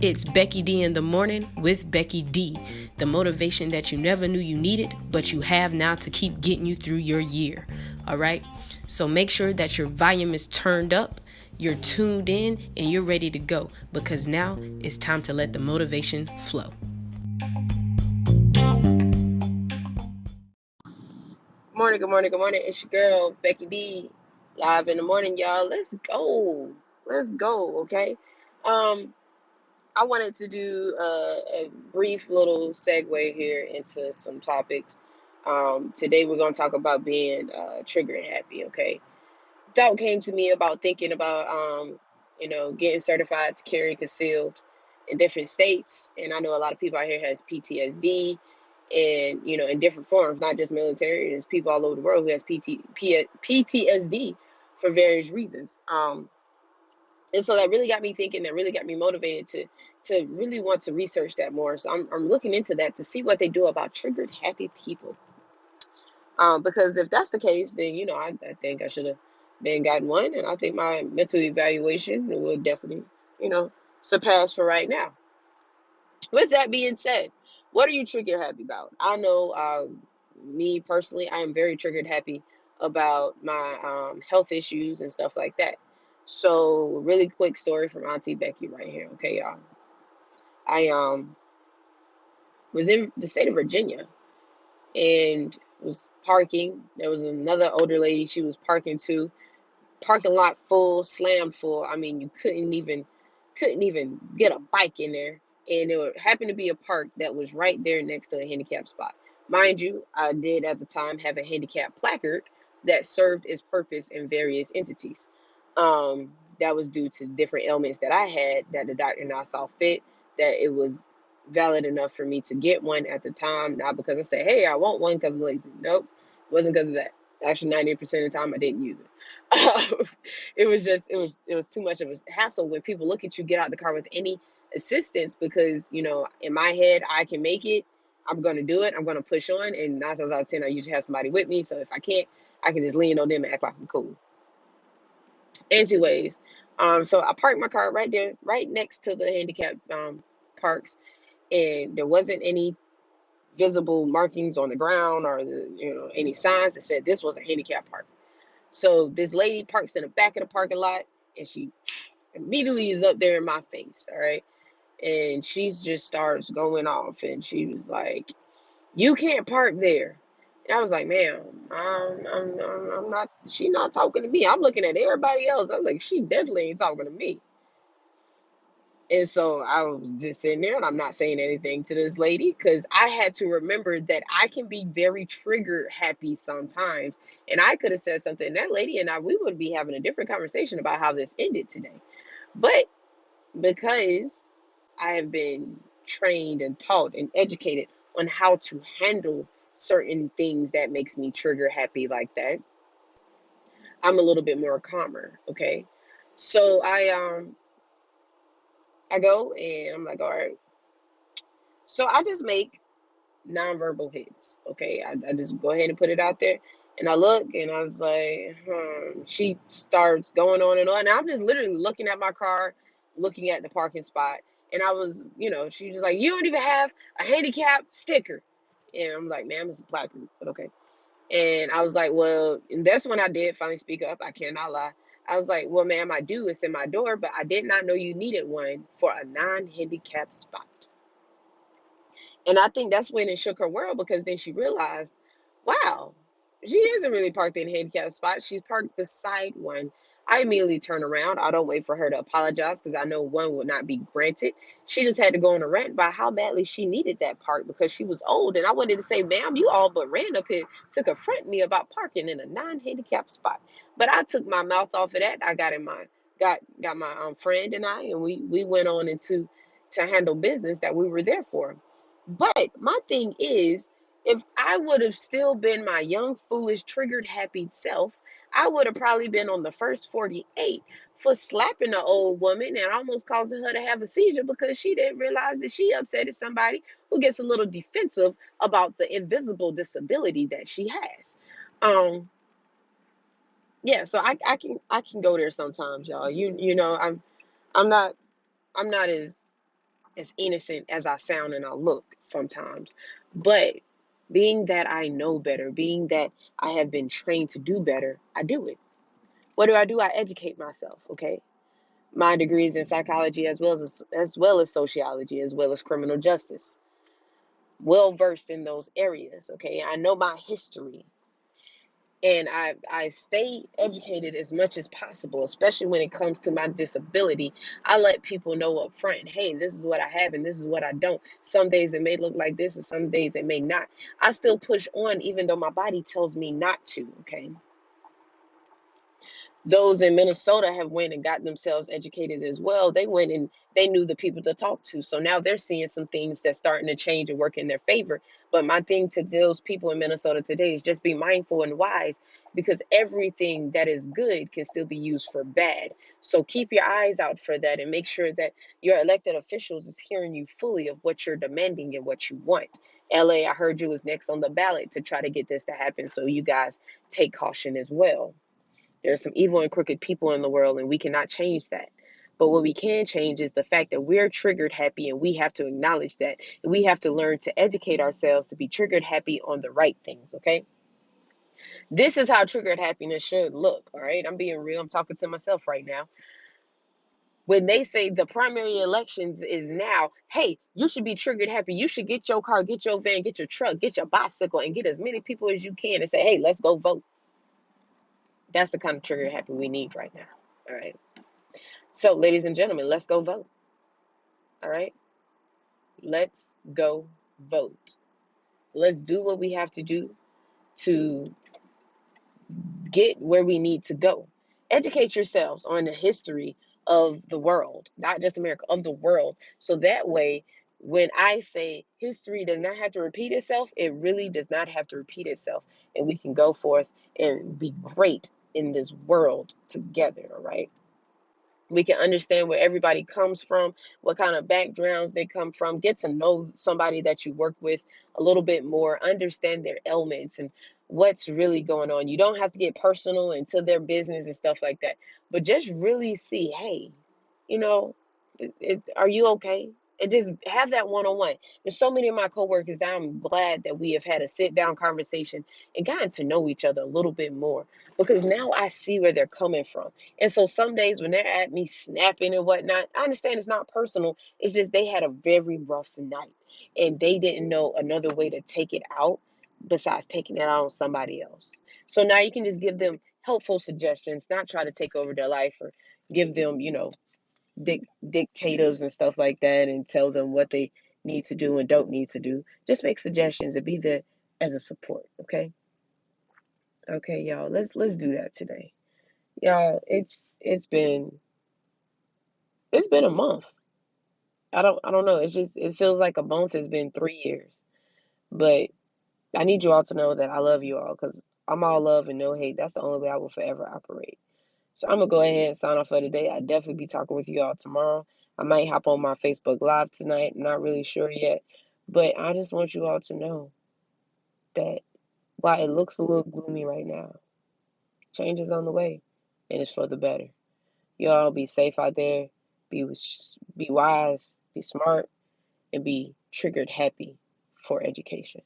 It's Becky D in the morning with Becky D, the motivation that you never knew you needed, but you have now to keep getting you through your year. All right? So make sure that your volume is turned up, you're tuned in, and you're ready to go, because now it's time to let the motivation flow. Good morning. It's your girl, Becky D, live in the morning, y'all. Let's go. Okay? Um, I wanted to do a brief little segue here into some topics. Today we're going to talk about being trigger happy, okay? Thought came to me about thinking about, getting certified to carry concealed in different states. And I know a lot of people out here has PTSD and, in different forms, not just military. There's people all over the world who has PTSD for various reasons. And so that really got me thinking, that really got me motivated to really want to research that more. So I'm looking into that to see what they do about triggered happy people. Because if that's the case, then I think I should have been gotten one, and I think my mental evaluation would definitely surpass for right now. With that being said, what are you trigger happy about? I know, me personally, I am very triggered happy about my health issues and stuff like that. So, really quick story from Auntie Becky right here, okay, y'all. I was in the state of Virginia and was parking. There was another older lady. She was parking too. Parking lot full, slammed full. I mean, you couldn't even get a bike in there. And it happened to be a park that was right there next to a handicap spot. Mind you, I did at the time have a handicap placard that served its purpose in various entities. That was due to different ailments that I had that the doctor and I saw fit that it was valid enough for me to get one at the time. Not because I said, hey, I want one because I'm lazy. Nope, it wasn't because of that. Actually, 90% of the time I didn't use it. It was too much of a hassle when people look at you get out the car with any assistance, because in my head I can make it. I'm gonna do it. I'm gonna push on, and 9 times out of 10 I usually have somebody with me. So if I can't, I can just lean on them and act like I'm cool. Anyways, so I parked my car right there, right next to the handicap parks, and there wasn't any visible markings on the ground or any signs that said this was a handicap park. So this lady parks in the back of the parking lot, and she immediately is up there in my face, all right? And she just starts going off, and she was like, "You can't park there." And I was like, "Ma'am, I'm not. She not talking to me. I'm looking at everybody else. I'm like, she definitely ain't talking to me." And so I was just sitting there, and I'm not saying anything to this lady because I had to remember that I can be very trigger happy sometimes. And I could have said something, and that lady and I, we would be having a different conversation about how this ended today. But because I have been trained and taught and educated on how to handle certain things that makes me trigger happy like that, I'm a little bit more calmer, okay? So I go and I'm like, all right. So I just make nonverbal hits. Okay, I just go ahead and put it out there. And I look and I was like, She starts going on and on. And I'm just literally looking at my car, looking at the parking spot. And I was, she was like, you don't even have a handicap sticker. And I'm like, ma'am, it's a placard, but okay. And I was like, well, and that's when I did finally speak up. I cannot lie. I was like, well, ma'am, I do. It's in my door, but I did not know you needed one for a non-handicap spot. And I think that's when it shook her world, because then she realized, wow, she isn't really parked in a handicap spot. She's parked beside one. I immediately turn around. I don't wait for her to apologize because I know one would not be granted. She just had to go on a rant about how badly she needed that park because she was old. And I wanted to say, ma'am, you all but ran up here to confront me about parking in a non-handicap spot. But I took my mouth off of that. I got in my got my friend and I, and we went on into to handle business that we were there for. But my thing is, if I would have still been my young, foolish, triggered, happy self, I would have probably been on the first 48 for slapping the old woman and almost causing her to have a seizure because she didn't realize that she upset somebody who gets a little defensive about the invisible disability that she has. Um, yeah, so I can go there sometimes, y'all. You know, I'm not I'm not as innocent as I sound and I look sometimes. But being that I know better, being that I have been trained to do better, I do it. What do? I educate myself, okay? My degree is in psychology as well as sociology, as well as criminal justice. Well versed in those areas, okay? I know my history, and I stay educated as much as possible, especially when it comes to my disability. I let people know up front, hey, this is what I have and this is what I don't. Some days it may look like this and some days it may not. I still push on even though my body tells me not to, okay? Those in Minnesota have went and got themselves educated as well. They went and they knew the people to talk to. So now they're seeing some things that's starting to change and work in their favor. But my thing to those people in Minnesota today is just be mindful and wise, because everything that is good can still be used for bad. So keep your eyes out for that and make sure that your elected officials is hearing you fully of what you're demanding and what you want. LA, I heard you was next on the ballot to try to get this to happen. So you guys take caution as well. There are some evil and crooked people in the world, and we cannot change that. But what we can change is the fact that we're triggered happy, and we have to acknowledge that. And we have to learn to educate ourselves to be triggered happy on the right things, okay? This is how triggered happiness should look, all right? I'm being real. I'm talking to myself right now. When they say the primary elections is now, hey, you should be triggered happy. You should get your car, get your van, get your truck, get your bicycle, and get as many people as you can and say, hey, let's go vote. That's the kind of trigger happy we need right now, all right? So, ladies and gentlemen, let's go vote. All right? Let's go vote. Let's do what we have to do to get where we need to go. Educate yourselves on the history of the world, not just America, of the world. So that way, when I say history does not have to repeat itself, it really does not have to repeat itself. And we can go forth and be great in this world together, all right? We can understand where everybody comes from, what kind of backgrounds they come from, get to know somebody that you work with a little bit more, understand their ailments and what's really going on. You don't have to get personal into their business and stuff like that, but just really see, hey, you know, are you okay? And just have that one-on-one. There's so many of my coworkers that I'm glad that we have had a sit-down conversation and gotten to know each other a little bit more, because now I see where they're coming from. And so some days when they're at me snapping and whatnot, I understand it's not personal. It's just they had a very rough night and they didn't know another way to take it out besides taking it out on somebody else. So now you can just give them helpful suggestions, not try to take over their life or give them, dictatives and stuff like that and tell them what they need to do and don't need to do. Just make suggestions and be there as a support, okay? Okay, y'all. Let's do that today. Y'all, it's been a month. I don't know. It's just it feels like a month has been 3 years. But I need you all to know that I love you all, because I'm all love and no hate. That's the only way I will forever operate. So I'm gonna go ahead and sign off for today. I'll definitely be talking with you all tomorrow. I might hop on my Facebook Live tonight. I'm not really sure yet. But I just want you all to know that while it looks a little gloomy right now, change is on the way and it's for the better. Y'all be safe out there. Be be wise, be smart, and be triggered happy for education.